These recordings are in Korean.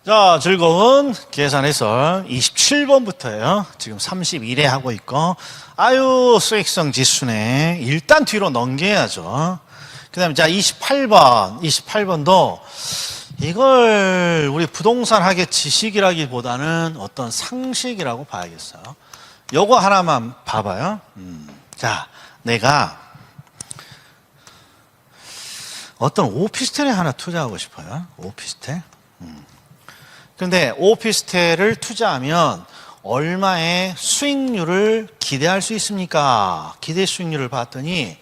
자, 즐거운 계산해설 27번부터예요. 지금 31회 하고 있고, 아유, 수익성 지수네. 일단 뒤로 넘겨야죠. 그 다음에 자, 28번도 이걸 우리 부동산 학의 지식이라기보다는 어떤 상식이라고 봐야겠어요. 요거 하나만 봐봐요. 자, 내가 어떤 오피스텔에 하나 투자하고 싶어요. 오피스텔. 근데 오피스텔을 투자하면 얼마의 수익률을 기대할 수 있습니까? 기대 수익률을 봤더니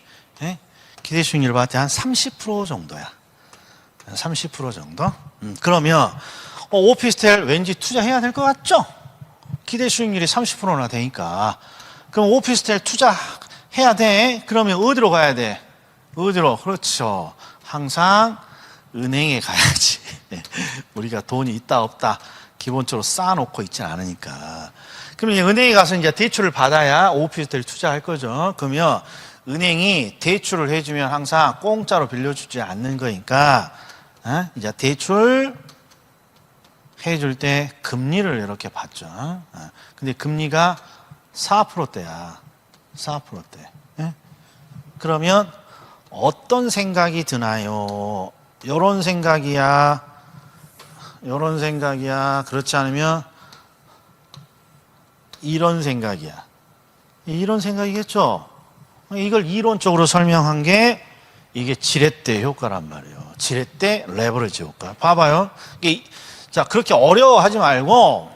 기대 수익률을 봤더니 한 30% 정도야. 30% 정도? 그러면 오피스텔 왠지 투자해야 될 것 같죠? 기대 수익률이 30%나 되니까. 그럼 오피스텔 투자해야 돼. 그러면 어디로 가야 돼? 어디로? 그렇죠. 항상 은행에 가야지. 우리가 돈이 있다 없다 기본적으로 쌓아놓고 있지 않으니까. 그러면 이제 은행에 가서 이제 대출을 받아야 오피스텔 투자할 거죠. 그러면 은행이 대출을 해주면 항상 공짜로 빌려주지 않는 거니까 이제 대출 해줄 때 금리를 이렇게 받죠. 근데 금리가 4%대야. 4%대. 그러면 어떤 생각이 드나요? 요런 생각이야. 요런 생각이야. 그렇지 않으면 이런 생각이야. 이런 생각이겠죠? 이걸 이론적으로 설명한 게 이게 지렛대 효과란 말이에요. 지렛대 레버리지 효과. 봐봐요. 자, 그렇게 어려워하지 말고,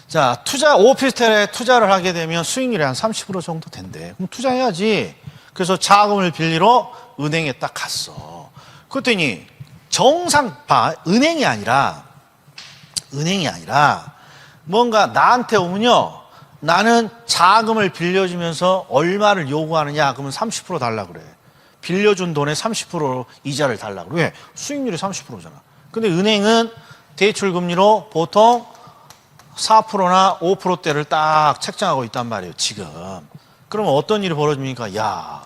자, 오피스텔에 투자를 하게 되면 수익률이 한 30% 정도 된대. 그럼 투자해야지. 그래서 자금을 빌리러 은행에 딱 갔어. 그랬더니 정상 은행이 아니라 뭔가 나한테 오면요, 나는 자금을 빌려주면서 얼마를 요구하느냐? 그러면 30% 달라 그래. 빌려준 돈에 30% 이자를 달라 그래. 왜? 수익률이 30%잖아. 근데 은행은 대출 금리로 보통 4%나 5%대를 딱 책정하고 있단 말이에요, 지금. 그러면 어떤 일이 벌어집니까? 야,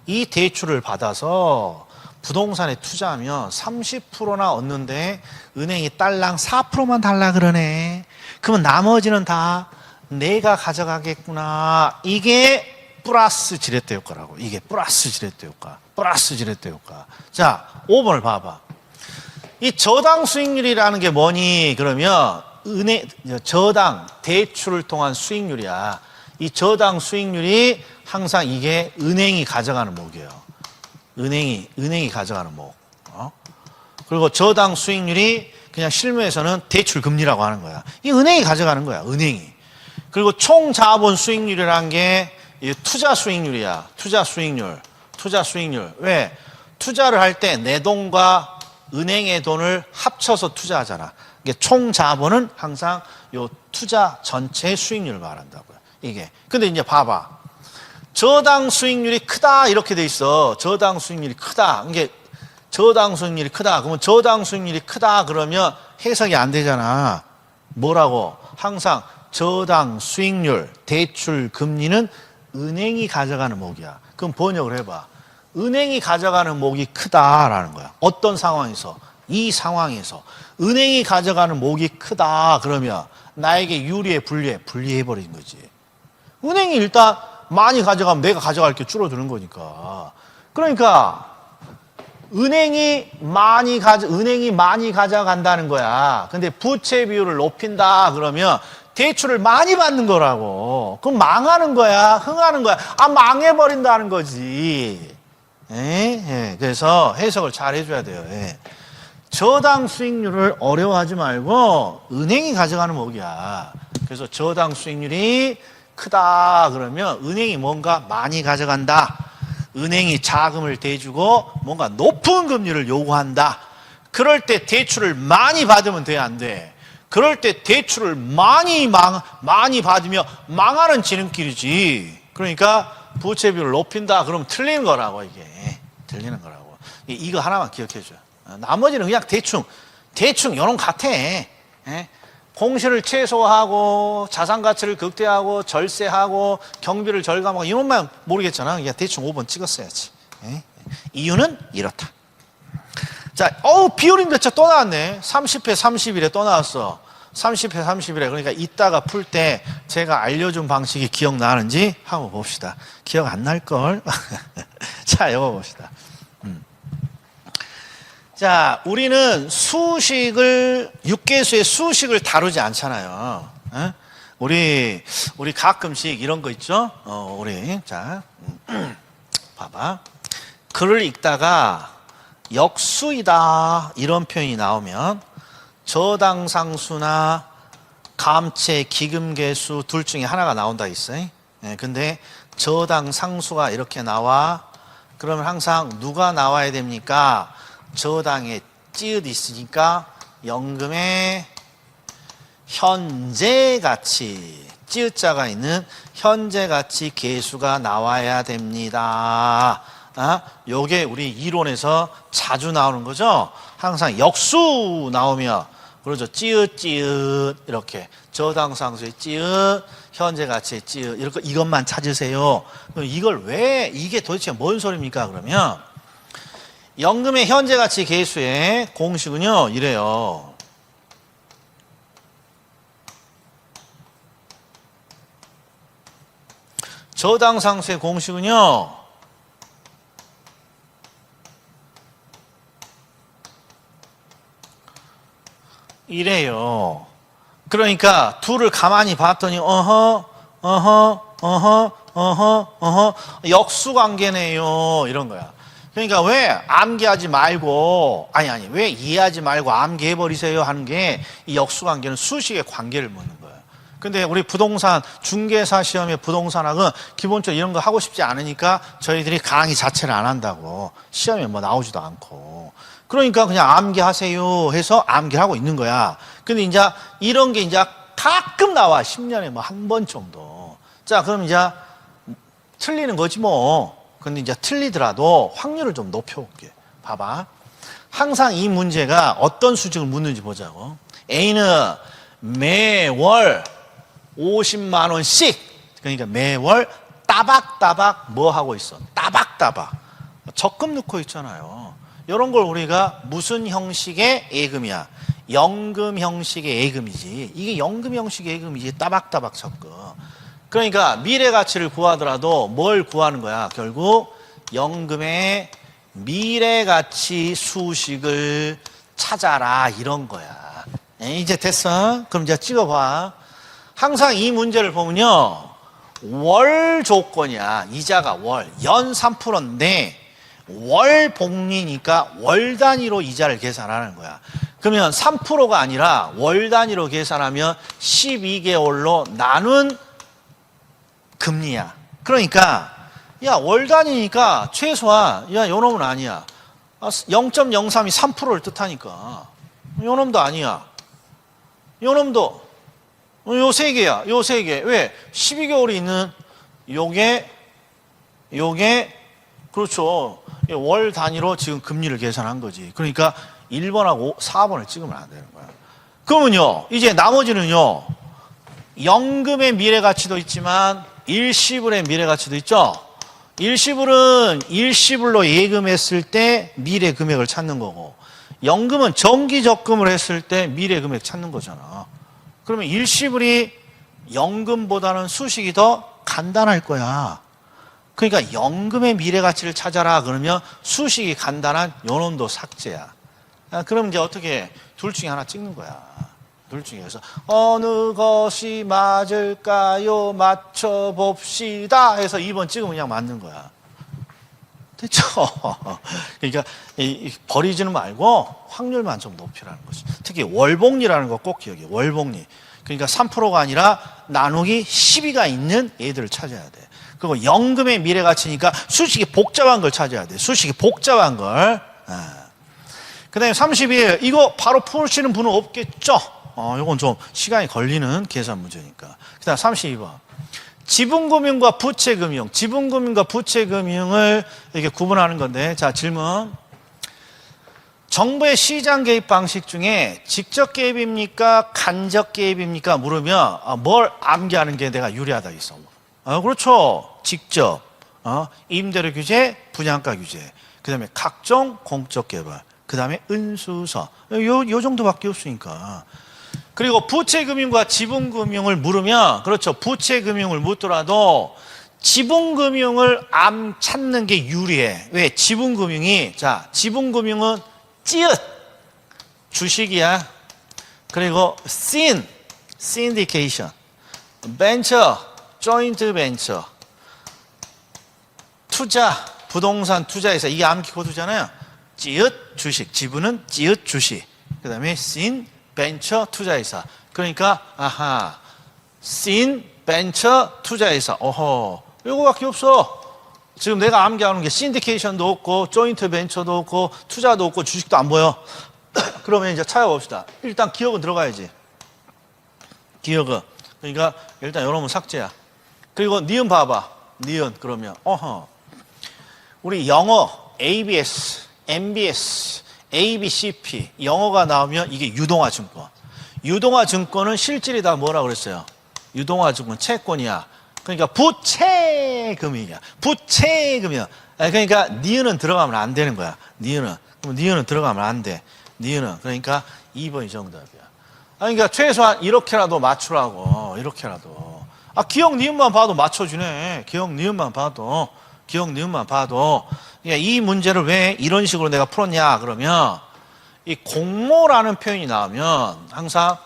이 대출을 받아서 부동산에 투자하면 30%나 얻는데 은행이 딸랑 4%만 달라 그러네. 그러면 나머지는 다 내가 가져가겠구나. 이게 플러스 지렛대 효과라고. 이게 플러스 지렛대 효과. 플러스 지렛대 효과. 자, 5번을 봐봐. 이 저당 수익률이라는 게 뭐니? 그러면 저당 대출을 통한 수익률이야. 이 저당 수익률이 항상 이게 은행이 가져가는 목이에요. 은행이 가져가는 목. 그리고 저당 수익률이 그냥 실무에서는 대출 금리라고 하는 거야. 이 은행이 가져가는 거야. 은행이. 그리고 총 자본 수익률이라는 게 투자 수익률이야. 투자 수익률. 왜? 투자를 할 때 내 돈과 은행의 돈을 합쳐서 투자하잖아. 이게 총 자본은 항상 요 투자 전체 수익률을 말한다고요. 이게. 근데 이제 봐봐. 저당 수익률이 크다 이렇게 돼 있어. 저당 수익률이 크다. 이게 저당 수익률이 크다. 그러면 저당 수익률이 크다 그러면 해석이 안 되잖아. 뭐라고? 항상 저당 수익률, 대출 금리는 은행이 가져가는 목이야. 그럼 번역을 해봐. 은행이 가져가는 목이 크다라는 거야. 어떤 상황에서? 이 상황에서 은행이 가져가는 목이 크다 그러면 나에게 유리해, 불리해? 불리해버린 거지. 은행이 일단 많이 가져가면 내가 가져갈 게 줄어드는 거니까. 그러니까 은행이 많이 가져간다는 거야. 근데 부채 비율을 높인다 그러면 대출을 많이 받는 거라고. 그럼 망하는 거야? 흥하는 거야? 망해버린다는 거지. 그래서 해석을 잘 해줘야 돼요. 저당 수익률을 어려워하지 말고 은행이 가져가는 목이야. 그래서 저당 수익률이 크다 그러면 은행이 뭔가 많이 가져간다. 은행이 자금을 대주고 뭔가 높은 금리를 요구한다. 그럴 때 대출을 많이 받으면 돼, 안 돼? 그럴 때 대출을 많이 받으면 망하는 지름길이지. 그러니까 부채 비율을 높인다 그러면 틀리는 거라고. 이게 틀리는 거라고. 이거 하나만 기억해 줘요. 나머지는 그냥 대충 요런 같아. 공시를 최소화하고 자산 가치를 극대화하고 절세하고 경비를 절감하고 이것만 모르겠잖아. 그냥 대충 5번 찍었어야지. 이유는 이렇다. 자, 비율인 대차 또 나왔네. 30회 30일에 또 나왔어. 30회 30일에. 그러니까 이따가 풀 때 제가 알려준 방식이 기억나는지 한번 봅시다. 기억 안 날걸? 자, 이거 봅시다. 자, 우리는 수식을, 육계수의 수식을 다루지 않잖아요. 에? 우리 가끔씩 이런 거 있죠? 자, 봐봐. 글을 읽다가 역수이다 이런 표현이 나오면 저당상수나 감체, 기금계수 둘 중에 하나가 나온다 있어요. 근데 저당상수가 이렇게 나와. 그러면 항상 누가 나와야 됩니까? 저당에 찌읒 있으니까 연금의 현재가치, 찌읒자가 있는 현재가치 계수가 나와야 됩니다. 요게 우리 이론에서 자주 나오는 거죠. 항상 역수 나오면 그러죠. 찌읒 이렇게 저당상수의 찌읒, 현재가치의 찌읒 이렇게 이것만 찾으세요. 이걸 왜 이게 도대체 뭔 소리입니까? 그러면 연금의 현재가치 계수의 공식은요 이래요. 저당상수의 공식은요 이래요. 그러니까 둘을 가만히 봤더니 역수관계네요 이런 거야. 그러니까 왜 암기하지 말고 왜 이해하지 말고 암기해버리세요 하는 게 이 역수관계는 수식의 관계를 묻는 거예요. 근데 우리 부동산 중개사 시험에 부동산학은 기본적으로 이런 거 하고 싶지 않으니까 저희들이 강의 자체를 안 한다고. 시험에 뭐 나오지도 않고. 그러니까 그냥 암기하세요 해서 암기를 하고 있는 거야. 근데 이제 이런 게 이제 가끔 나와. 10년에 뭐 한 번 정도. 자, 그럼 이제 틀리는 거지 뭐. 근데 이제 틀리더라도 확률을 좀 높여볼게. 봐봐. 항상 이 문제가 어떤 수식을 묻는지 보자고. A는 매월 50만 원씩, 그러니까 매월 따박따박 뭐 하고 있어? 따박따박. 적금 넣고 있잖아요. 이런 걸 우리가 무슨 형식의 예금이야? 연금 형식의 예금이지. 이게 연금 형식의 예금이지. 따박따박 적금. 그러니까 미래 가치를 구하더라도 뭘 구하는 거야? 결국 연금의 미래 가치 수식을 찾아라 이런 거야. 이제 됐어? 그럼 이제 찍어봐. 항상 이 문제를 보면요. 월 조건이야. 이자가 월. 연 3%인데 월 복리니까 월 단위로 이자를 계산하는 거야. 그러면 3%가 아니라 월 단위로 계산하면 12개월로 나눈 금리야. 그러니까 야, 월 단위니까 최소한 야, 요 놈은 아니야. 0.03이 3%를 뜻하니까 요 놈도 아니야. 요 놈도 요 세 개야. 요 세 개. 왜? 12개월이 있는 요게 그렇죠. 월 단위로 지금 금리를 계산한 거지. 그러니까 1번하고 4번을 찍으면 안 되는 거야. 그러면요. 이제 나머지는요. 연금의 미래 가치도 있지만 일시불의 미래 가치도 있죠. 일시불은 일시불로 예금했을 때 미래 금액을 찾는 거고, 연금은 정기 적금을 했을 때 미래 금액 찾는 거잖아. 그러면 일시불이 연금보다는 수식이 더 간단할 거야. 그러니까 연금의 미래 가치를 찾아라 그러면 수식이 간단한 요놈도 삭제야. 그럼 이제 어떻게 둘 중에 하나 찍는 거야. 둘 중에서 어느 것이 맞을까요? 맞춰봅시다 해서 2번 찍으면 그냥 맞는 거야. 됐죠? 그러니까 버리지는 말고 확률만 좀 높이라는 거지. 특히 월복리라는 거 꼭 기억해. 월복리. 그러니까 3%가 아니라 나누기 12가 있는 애들을 찾아야 돼. 그리고 연금의 미래 가치니까 수식이 복잡한 걸 찾아야 돼. 수식이 복잡한 걸. 그 다음에 31. 이거 바로 푸시는 분은 없겠죠? 이건 좀 시간이 걸리는 계산 문제니까. 그 다음 32번. 지분금융과 부채금융. 지분금융과 부채금융을 이렇게 구분하는 건데, 자, 질문. 정부의 시장 개입 방식 중에 직접 개입입니까? 간접 개입입니까? 물으면 뭘 암기하는 게 내가 유리하다 있어. 그렇죠. 직접. 임대료 규제, 분양가 규제. 그 다음에 각종 공적 개발. 그 다음에 은수서. 요 정도밖에 없으니까. 그리고 부채금융과 지분금융을 물으면, 그렇죠. 부채금융을 묻더라도 지분금융을 안 찾는 게 유리해. 왜? 지분금융이, 자, 지분금융은 찌읒, 주식이야. 그리고 syndication, 벤처, 조인트 벤처, 투자, 부동산 투자회사, 이게 암기코드잖아요. 찌읒 주식, 지분은 찌읒 주식. 그 다음에 sin 벤처 투자회사. 그러니까 아하, sin 벤처 투자회사. 어허, 이거밖에 없어. 지금 내가 암기하는 게 신디케이션도 없고 조인트 벤처도 없고 투자도 없고 주식도 안 보여. 그러면 이제 찾아봅시다. 일단 기억은 들어가야지. 기억은. 그러니까 일단 이놈은 삭제야. 그리고 니은 봐봐. 니은 그러면 어허. 우리 영어 ABS, MBS, ABCP 영어가 나오면 이게 유동화 증권. 유동화 증권은 실질이 다 뭐라 그랬어요? 유동화 증권 채권이야. 그러니까 부채금이야. 부채금이야. 그러니까 니은은 들어가면 안 되는 거야. 니은은. 그럼 니은은 들어가면 안 돼. 니은은. 그러니까 2번이 정답이야. 그러니까 최소한 이렇게라도 맞추라고. 이렇게라도. 아, 기억 니은만 봐도 맞춰주네. 기억 니은만 봐도. 기억 니은만 봐도. 그러니까 이 문제를 왜 이런 식으로 내가 풀었냐 그러면 이 공모라는 표현이 나오면 항상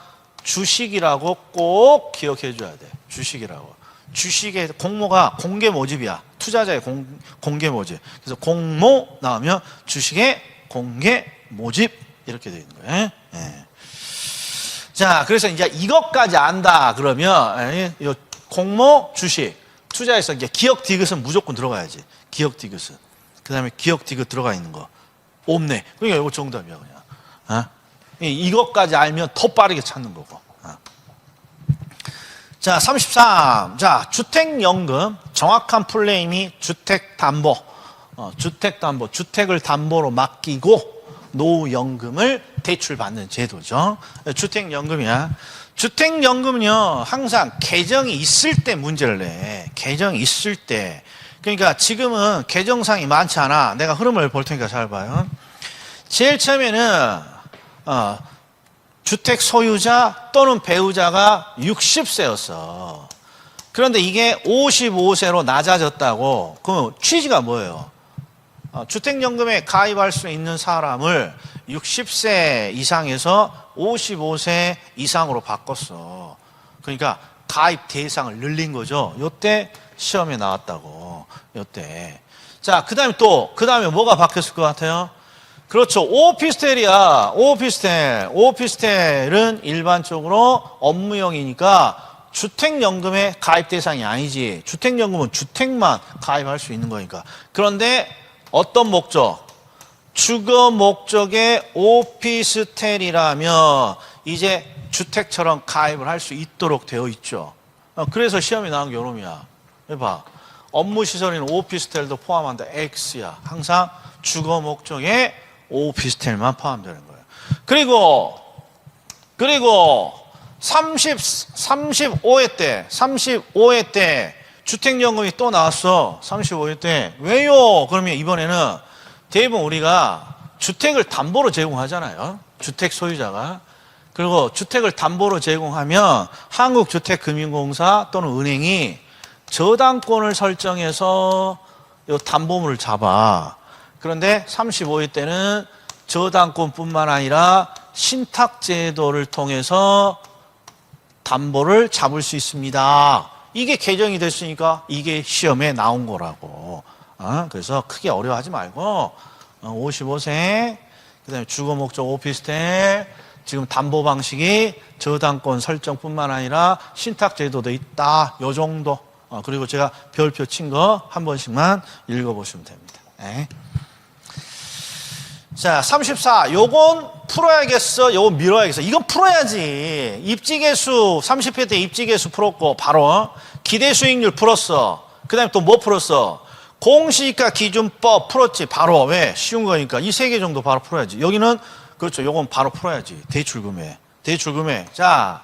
주식이라고 꼭 기억해 줘야 돼. 주식이라고. 주식의 공모가 공개 모집이야. 투자자의 공개 모집. 그래서 공모 나오면 주식의 공개 모집 이렇게 되어 있는 거예요. 예. 자, 그래서 이제 이것까지 안다 그러면 이 공모 주식 투자에서 이제 기억 디귿은 무조건 들어가야지. 기억 디귿은. 그다음에 기억 디귿 들어가 있는 거 없네. 그러니까 이거 정답이야 그냥. 어? 이것까지 알면 더 빠르게 찾는 거고. 어. 자, 33. 자, 주택연금. 정확한 플레임이 주택담보. 주택담보. 주택을 담보로 맡기고 노후연금을 대출받는 제도죠. 주택연금이야. 주택연금은요, 항상 계정이 있을 때 문제를 내. 계정이 있을 때. 그러니까 지금은 계정상이 많지 않아. 내가 흐름을 볼 테니까 잘 봐요. 제일 처음에는, 주택 소유자 또는 배우자가 60세였어. 그런데 이게 55세로 낮아졌다고. 그럼 취지가 뭐예요? 주택연금에 가입할 수 있는 사람을 60세 이상에서 55세 이상으로 바꿨어. 그러니까 가입 대상을 늘린 거죠. 요때 시험에 나왔다고. 요때. 자, 그 다음에 뭐가 바뀌었을 것 같아요? 그렇죠. 오피스텔이야. 오피스텔. 오피스텔은 일반적으로 업무용이니까 주택연금의 가입 대상이 아니지. 주택연금은 주택만 가입할 수 있는 거니까. 그런데 어떤 목적? 주거 목적의 오피스텔이라면 이제 주택처럼 가입을 할 수 있도록 되어 있죠. 그래서 시험에 나온 게 요놈이야. 해봐. 업무시설인 오피스텔도 포함한다. X야. 항상 주거 목적의 오피스텔만 포함되는 거예요. 그리고 35회 때 주택연금이 또 나왔어. 35회 때. 왜요? 그러면 이번에는 대부분 우리가 주택을 담보로 제공하잖아요. 주택 소유자가. 그리고 주택을 담보로 제공하면 한국주택금융공사 또는 은행이 저당권을 설정해서 이 담보물을 잡아. 그런데 35회 때는 저당권뿐만 아니라 신탁제도를 통해서 담보를 잡을 수 있습니다. 이게 개정이 됐으니까 이게 시험에 나온 거라고. 그래서 크게 어려워하지 말고 55세, 그다음에 주거 목적 오피스텔, 지금 담보 방식이 저당권 설정뿐만 아니라 신탁제도도 있다. 요 정도. 그리고 제가 별표 친 거 한 번씩만 읽어보시면 됩니다. 네. 자, 34. 요건 풀어야겠어. 요건 미뤄야겠어. 이건 풀어야지. 입지계수, 30회 때 입지계수 풀었고, 바로. 기대수익률 풀었어. 그 다음에 또 뭐 풀었어? 공시지가 기준법 풀었지. 바로. 왜? 쉬운 거니까. 이 세 개 정도 바로 풀어야지. 여기는, 그렇죠. 요건 바로 풀어야지. 대출금액. 대출금액. 자,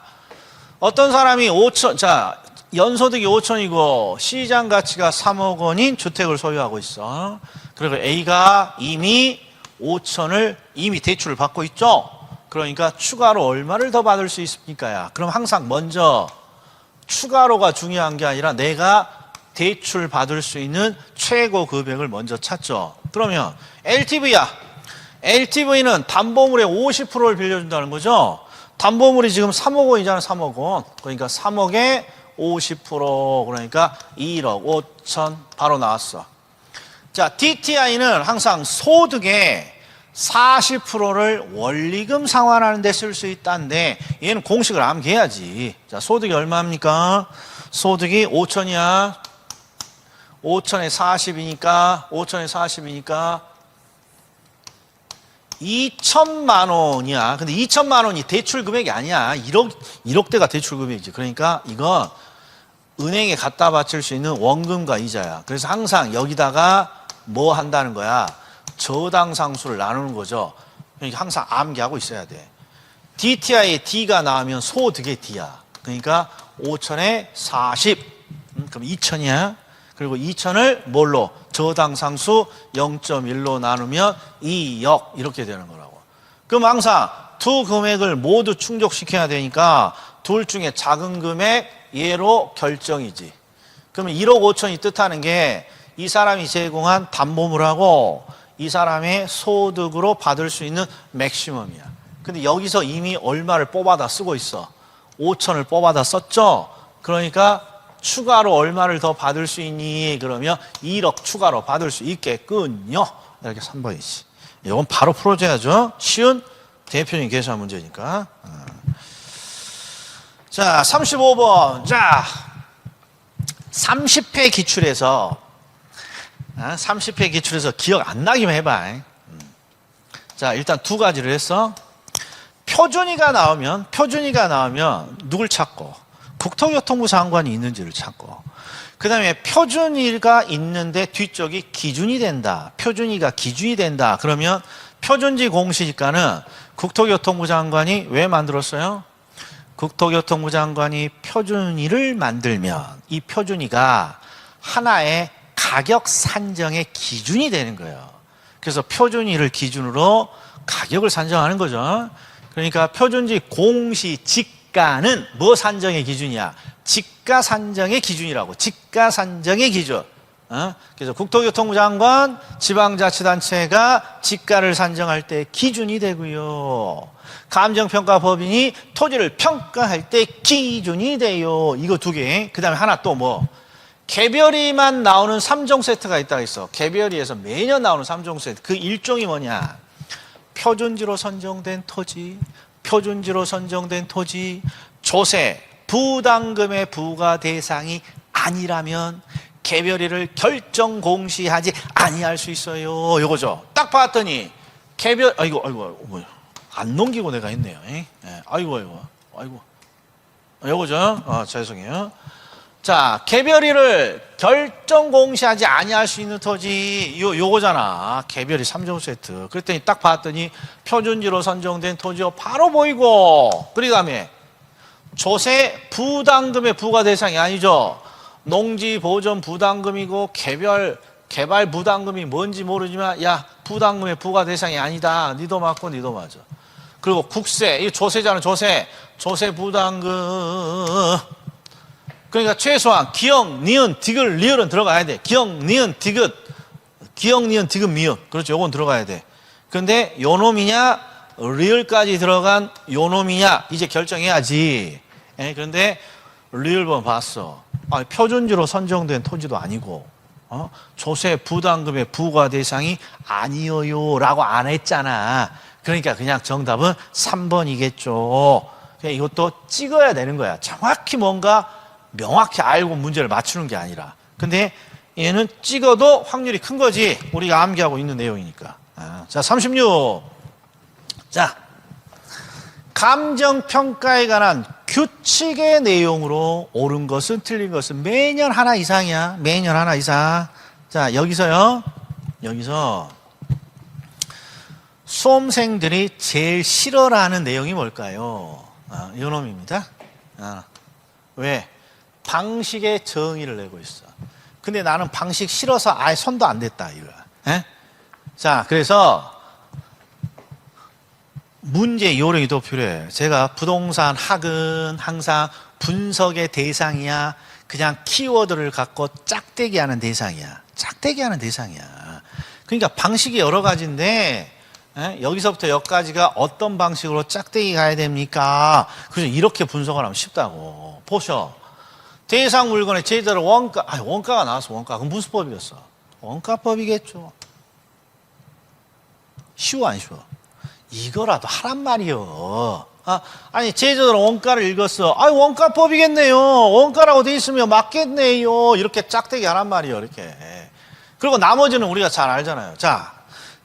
어떤 사람이 5천, 자, 연소득이 5천이고, 시장 가치가 3억 원인 주택을 소유하고 있어. 그리고 A가 이미 5천을 이미 대출을 받고 있죠. 그러니까 추가로 얼마를 더 받을 수 있습니까? 그럼 항상 먼저 추가로가 중요한 게 아니라 내가 대출 받을 수 있는 최고 금액을 먼저 찾죠. 그러면 LTV야. LTV는 담보물의 50%를 빌려준다는 거죠. 담보물이 지금 3억 원이잖아. 3억 원. 그러니까 3억에 50%, 그러니까 1억 5천 바로 나왔어. 자, DTI는 항상 소득의 40%를 원리금 상환하는 데 쓸 수 있다는데 얘는 공식을 암기해야지. 자, 소득이 얼마입니까? 소득이 5천이야. 5천에 40이니까 2천만 원이야. 근데 2천만 원이 대출 금액이 아니야. 1억대가 대출 금액이지. 그러니까 이건 은행에 갖다 바칠 수 있는 원금과 이자야. 그래서 항상 여기다가 뭐 한다는 거야? 저당 상수를 나누는 거죠. 그러니까 항상 암기하고 있어야 돼. DTI에 D가 나오면 소득의 D야. 그러니까 5천에 40. 그럼 2천이야. 그리고 2천을 뭘로? 저당 상수 0.1로 나누면 2억 이렇게 되는 거라고. 그럼 항상 두 금액을 모두 충족시켜야 되니까 둘 중에 작은 금액 얘로 결정이지. 그러면 1억 5천이 뜻하는 게 이 사람이 제공한 담보물하고 이 사람의 소득으로 받을 수 있는 맥시멈이야. 근데 여기서 이미 얼마를 뽑아다 쓰고 있어. 5천을 뽑아다 썼죠. 그러니까 추가로 얼마를 더 받을 수 있니? 그러면 1억 추가로 받을 수 있겠군요. 이렇게 3번이지. 이건 바로 풀어줘야죠. 쉬운 대표적인 계산 문제니까. 자, 35번. 자, 30회 기출에서 30회 기출에서 기억 안 나기만 해봐. 자, 일단 두 가지를 했어. 표준위가 나오면 누굴 찾고 국토교통부 장관이 있는지를 찾고, 그 다음에 표준위가 있는데 뒤쪽이 기준이 된다. 표준위가 기준이 된다. 그러면 표준지 공시지가는 국토교통부 장관이 왜 만들었어요? 국토교통부 장관이 표준위를 만들면 이 표준위가 하나의 가격 산정의 기준이 되는 거예요. 그래서 표준위를 기준으로 가격을 산정하는 거죠. 그러니까 표준지 공시지가는 뭐 산정의 기준이야? 지가 산정의 기준이라고. 지가 산정의 기준. 그래서 국토교통부 장관, 지방자치단체가 지가를 산정할 때 기준이 되고요. 감정평가법인이 토지를 평가할 때 기준이 돼요. 이거 두 개. 그 다음에 하나 또 뭐? 개별이만 나오는 3종 세트가 있다고 했어. 개별이에서 매년 나오는 3종 세트. 그 일종이 뭐냐? 표준지로 선정된 토지, 조세, 부담금의 부과 대상이 아니라면 개별이를 결정 공시하지 아니할 수 있어요. 요거죠. 딱 봤더니 개별, 아이고, 뭐야. 안 넘기고 내가 했네요. 아이고. 요거죠. 죄송해요. 자, 개별이를 결정 공시하지 아니할 수 있는 토지, 요거잖아. 개별이 3종 세트. 그랬더니 딱 봤더니 표준지로 선정된 토지요. 바로 보이고, 그 다음에 조세 부담금의 부과 대상이 아니죠. 농지 보전 부담금이고 개발 부담금이 뭔지 모르지만 야, 부담금의 부과 대상이 아니다. 니도 맞고 니도 맞아. 그리고 국세, 이 조세잖아. 조세 부담금. 그러니까 최소한 기역, 니은, 디귿, 리을은 들어가야 돼. 기역, 니은, 디귿, 미음. 그렇죠. 요건 들어가야 돼. 근데 요놈이냐, 리을까지 들어간 요놈이냐, 이제 결정해야지. 그런데 리을번 봤어. 표준지로 선정된 토지도 아니고, 조세 부담금의 부과 대상이 아니어요. 라고 안 했잖아. 그러니까 그냥 정답은 3번이겠죠. 그냥 이것도 찍어야 되는 거야. 정확히 뭔가 명확히 알고 문제를 맞추는 게 아니라. 근데 얘는 찍어도 확률이 큰 거지. 우리가 암기하고 있는 내용이니까. 자, 36. 자, 감정평가에 관한 규칙의 내용으로 옳은 것은 틀린 것은 매년 하나 이상이야. 매년 하나 이상. 자, 여기서 수험생들이 제일 싫어하는 내용이 뭘까요? 이 놈입니다. 왜? 방식의 정의를 내고 있어. 근데 나는 방식 싫어서 아예 손도 안 댔다, 이거야. 자, 그래서 문제 요령이 더 필요해. 제가 부동산 학은 항상 분석의 대상이야, 그냥 키워드를 갖고 짝대기 하는 대상이야. 짝대기 하는 대상이야. 그러니까 방식이 여러 가지인데, 여기서부터 여기까지가 어떤 방식으로 짝대기 가야 됩니까? 그래서 이렇게 분석을 하면 쉽다고. 보셔. 대상 물건의 제자로 원가가 나왔어, 원가. 그럼 무슨 법이겠어? 원가법이겠죠. 쉬워, 안 쉬워? 이거라도 하란 말이요. 아니, 제자로 원가를 읽었어. 원가법이겠네요. 원가라고 돼 있으면 맞겠네요. 이렇게 짝대기 하란 말이요, 이렇게. 그리고 나머지는 우리가 잘 알잖아요. 자,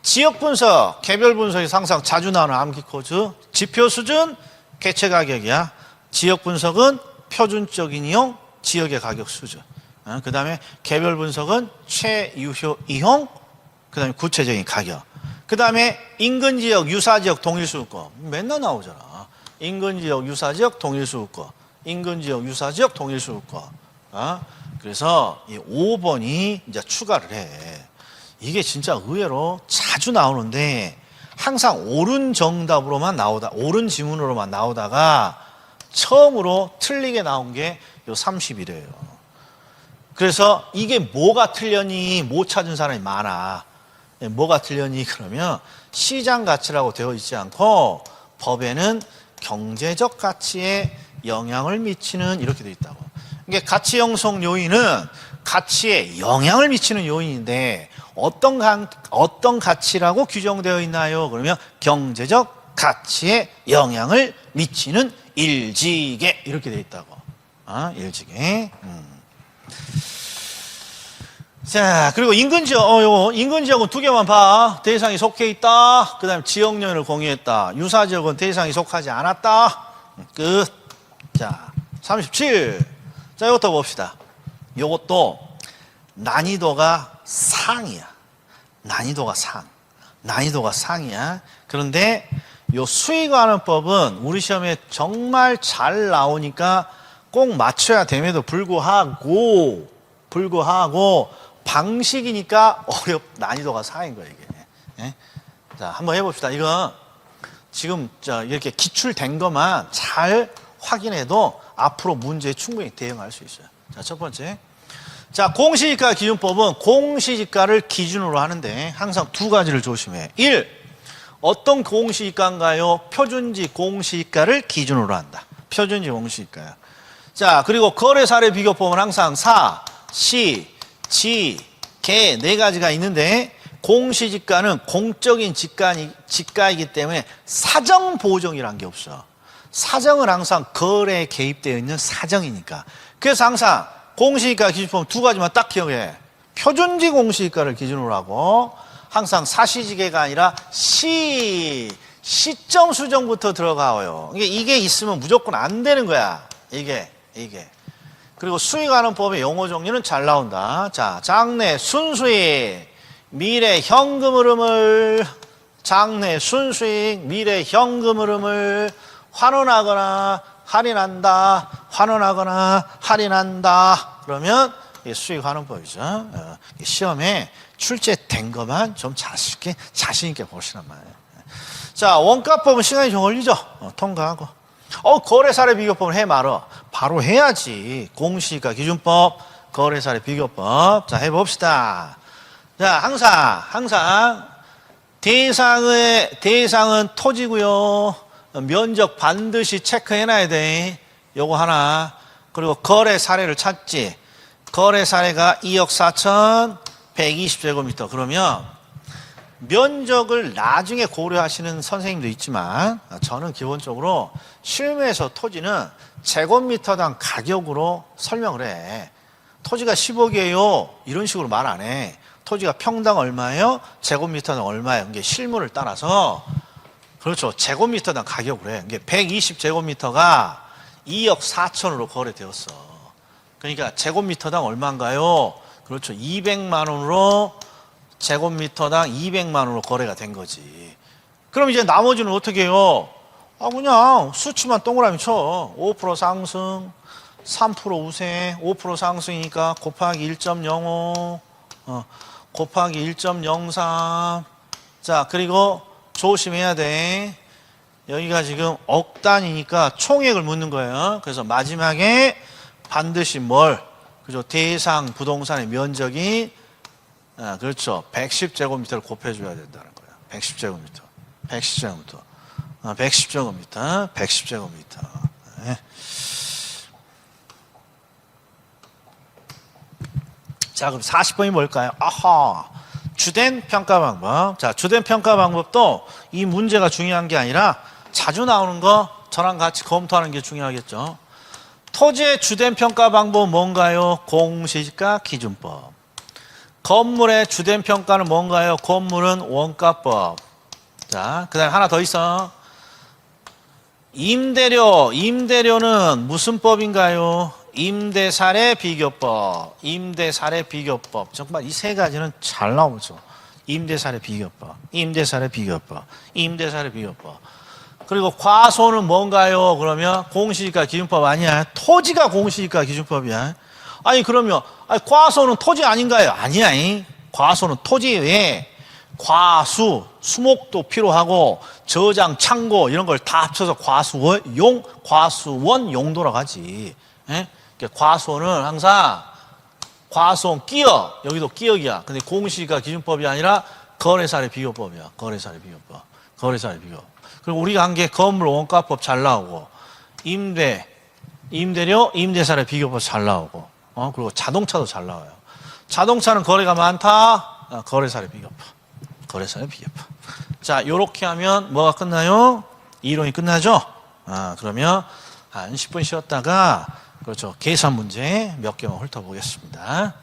지역 분석, 개별 분석이 항상 자주 나오는 암기 코드. 지표 수준, 개체 가격이야. 지역 분석은 표준적인 이용, 지역의 가격 수준. 그 다음에 개별 분석은 최유효 이용, 그 다음에 구체적인 가격. 그 다음에 인근지역, 유사지역, 동일수급권. 맨날 나오잖아. 인근지역, 유사지역, 동일수급권. 인근지역, 유사지역, 동일수급권. 그래서 이 5번이 이제 추가를 해. 이게 진짜 의외로 자주 나오는데 항상 옳은 정답으로만 나오다, 옳은 지문으로만 나오다가 처음으로 틀리게 나온 게 요 30이래요. 그래서 이게 뭐가 틀렸니? 못 찾은 사람이 많아. 뭐가 틀렸니? 그러면 시장 가치라고 되어 있지 않고 법에는 경제적 가치에 영향을 미치는 이렇게 되어 있다고. 이게 가치 형성 요인은 가치에 영향을 미치는 요인인데 어떤 가치라고 규정되어 있나요? 그러면 경제적 가치에 영향을 미치는 일지계 이렇게 되어 있다고. 일지계. 자, 그리고 인근지역, 인근지역은 두 개만 봐. 대상이 속해 있다. 그 다음에 지역령을 공유했다. 유사지역은 대상이 속하지 않았다. 끝. 자, 37. 자, 이것도 봅시다. 이것도 난이도가 상이야. 난이도가 상이야. 그런데 요 수익관원법은 우리 시험에 정말 잘 나오니까 꼭 맞춰야 됨에도 불구하고 방식이니까 난이도가 상인 거예요, 이게. 예? 자, 한번 해봅시다. 이거 지금 이렇게 기출된 것만 잘 확인해도 앞으로 문제에 충분히 대응할 수 있어요. 자, 첫 번째. 자, 공시지가 기준법은 공시지가를 기준으로 하는데 항상 두 가지를 조심해. 1. 어떤 공시지가인가요? 표준지 공시지가를 기준으로 한다. 표준지 공시지가야. 자, 그리고 거래 사례 비교법은 항상 사, 시, 지, 개 네 가지가 있는데 공시지가는 공적인 지가이기 때문에 사정 보정이란 게 없어. 사정은 항상 거래에 개입되어 있는 사정이니까. 그래서 항상 공시지가 기준법 두 가지만 딱 기억해. 표준지 공시지가를 기준으로 하고 항상 사시지계가 아니라 시점 수정부터 들어가요. 이게 있으면 무조건 안 되는 거야. 이게. 그리고 수익관원법의 용어 종류는 잘 나온다. 자, 장래 순수익, 미래 현금 흐름을 장래 순수익, 미래 현금 흐름을 환원하거나 할인한다. 그러면 수익환원법이죠. 시험에 출제된 것만 좀 자신 있게 보시란 말이에요. 자, 원가법은 시간이 좀 걸리죠. 통과하고. 거래사례 비교법은 해 말어. 바로 해야지. 공시지가 기준법, 거래사례 비교법. 자, 해봅시다. 자, 항상 대상은 토지고요. 면적 반드시 체크해놔야 돼. 요거 하나. 그리고 거래 사례를 찾지. 거래 사례가 2억 4,120제곱미터. 그러면 면적을 나중에 고려하시는 선생님도 있지만 저는 기본적으로 실무에서 토지는 제곱미터당 가격으로 설명을 해. 토지가 10억이에요. 이런 식으로 말 안 해. 토지가 평당 얼마예요? 제곱미터당 얼마예요? 이게 실무를 따라서 그렇죠. 제곱미터당 가격을 해. 이게 120제곱미터가 2억 4천으로 거래되었어. 그러니까 제곱미터당 얼마인가요? 그렇죠. 200만 원으로 제곱미터당 200만 원으로 거래가 된 거지. 그럼 이제 나머지는 어떻게 해요? 그냥 수치만 동그라미 쳐. 5% 상승, 3% 우세, 5% 상승이니까 곱하기 1.05, 곱하기 1.03. 자, 그리고 조심해야 돼. 여기가 지금 억 단위니까 총액을 묻는 거예요. 그래서 마지막에 반드시 뭘? 그죠? 대상 부동산의 면적이 그렇죠. 110제곱미터를 곱해줘야 된다는 거예요. 110제곱미터. 110제곱미터. 110제곱미터. 110제곱미터. 네. 자, 그럼 40번이 뭘까요? 아하. 주된 평가 방법. 자, 주된 평가 방법도 이 문제가 중요한 게 아니라 자주 나오는 거 저랑 같이 검토하는 게 중요하겠죠. 토지의 주된 평가 방법은 뭔가요? 공시지가 기준법. 건물의 주된 평가는 뭔가요? 건물은 원가법. 자, 그 다음에 하나 더 있어. 임대료. 임대료는 무슨 법인가요? 임대사례 비교법. 임대사례 비교법. 정말 이 세 가지는 잘 나오죠. 임대사례 비교법. 임대사례 비교법. 임대사례 비교법. 그리고 과소는 뭔가요? 그러면 공시지가 기준법 아니야. 토지가 공시지가 기준법이야. 아니 그러면 과소는 토지 아닌가요? 아니야. 과소는 토지 외에 과수, 수목도 필요하고 저장, 창고 이런 걸 다 합쳐서 과수원 용도라고 하지. 예? 그러니까 과소는 항상 과소는 끼역, 여기도 끼역이야. 근데 공시지가 기준법이 아니라 거래사례 비교법이야. 거래사례 비교법. 거래사례 비교. 그리고 우리가 한 게 건물 원가법 잘 나오고 임대료, 임대사례 비교법 잘 나오고 그리고 자동차도 잘 나와요. 자동차는 거래가 많다. 거래사례 비교법. 거래사례 비교법. 자, 요렇게 하면 뭐가 끝나요? 이론이 끝나죠? 그러면 한 10분 쉬었다가 그렇죠. 계산 문제 몇 개만 훑어보겠습니다.